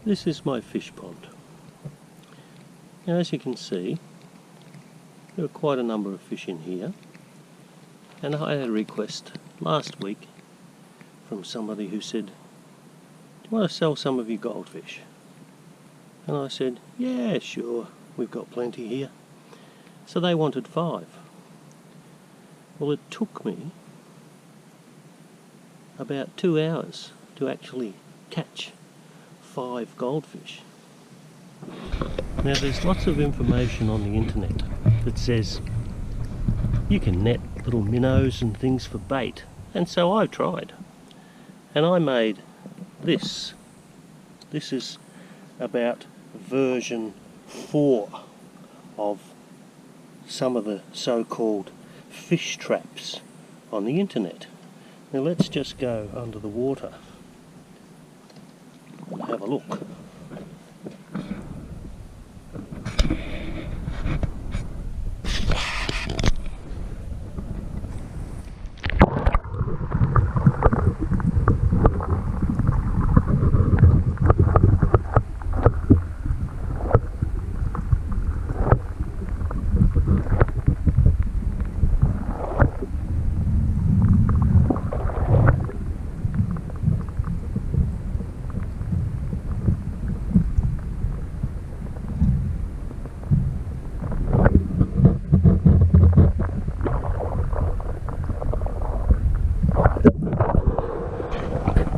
This is my fish pond. Now, as you can see, there are quite a number of fish in here, and I had a request last week from somebody who said, "Do you want to sell some of your goldfish?" And I said, "Yeah, sure, we've got plenty here." So they wanted 5. Well, it took me about 2 hours to actually catch 5 goldfish. Now, there's lots of information on the internet that says you can net little minnows and things for bait, and so I tried, and I made this. This is about version 4 of some of the so-called fish traps on the internet. Now let's just go under the water and have a look.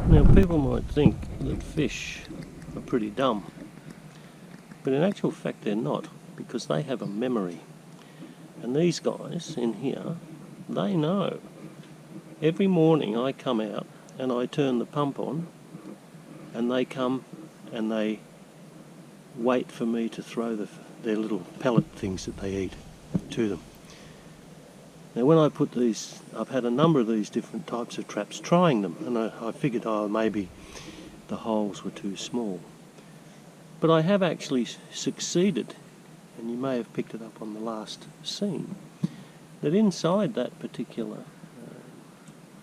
Now, people might think that fish are pretty dumb, but in actual fact they're not, because they have a memory. And these guys in here, they know. Every morning I come out and I turn the pump on, and they come and they wait for me to throw their little pellet things that they eat to them. Now, when I put these, I've had a number of these different types of traps, trying them, and I figured, oh, maybe the holes were too small. But I have actually succeeded, and you may have picked it up on the last scene, that inside that particular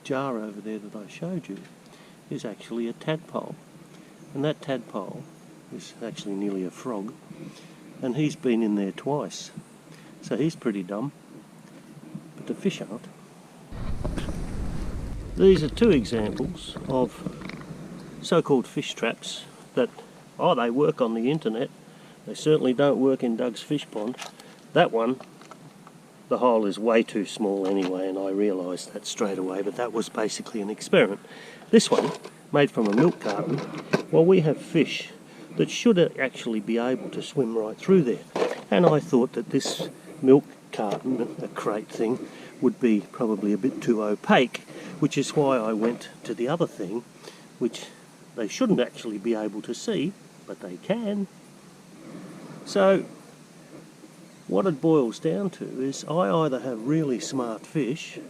jar over there that I showed you is actually a tadpole. And that tadpole is actually nearly a frog, and he's been in there twice. So he's pretty dumb. The fish aren't. These are 2 examples of so-called fish traps that, they work on the internet. They certainly don't work in Doug's fish pond. That one, the hole is way too small anyway, and I realised that straight away, but that was basically an experiment. This one, made from a milk carton, well, we have fish that should actually be able to swim right through there. And I thought that this milk carton, a crate thing, would be probably a bit too opaque, which is why I went to the other thing, which they shouldn't actually be able to see, but they can. So what it boils down to is I either have really smart fish,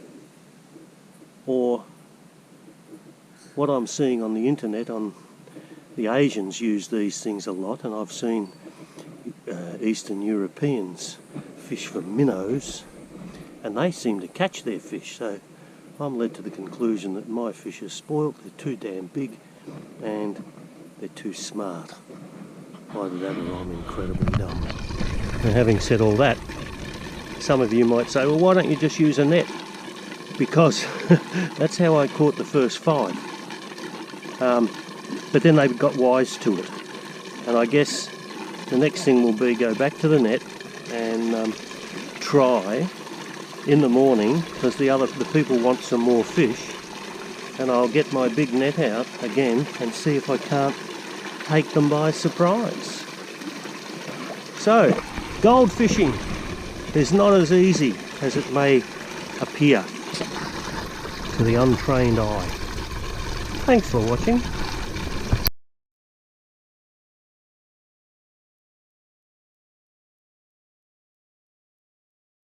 or what I'm seeing on the internet, on the Asians use these things a lot, and I've seen Eastern Europeans fish for minnows, and they seem to catch their fish. So I'm led to the conclusion that my fish are spoilt, they're too damn big, and they're too smart. Either that or I'm incredibly dumb. Now, having said all that, some of you might say, well, why don't you just use a net? Because that's how I caught the first 5. But then they got wise to it. And I guess the next thing will be go back to the net and try in the morning, because the people want some more fish, and I'll get my big net out again and see if I can't take them by surprise. So, gold fishing is not as easy as it may appear to the untrained eye. Thanks for watching.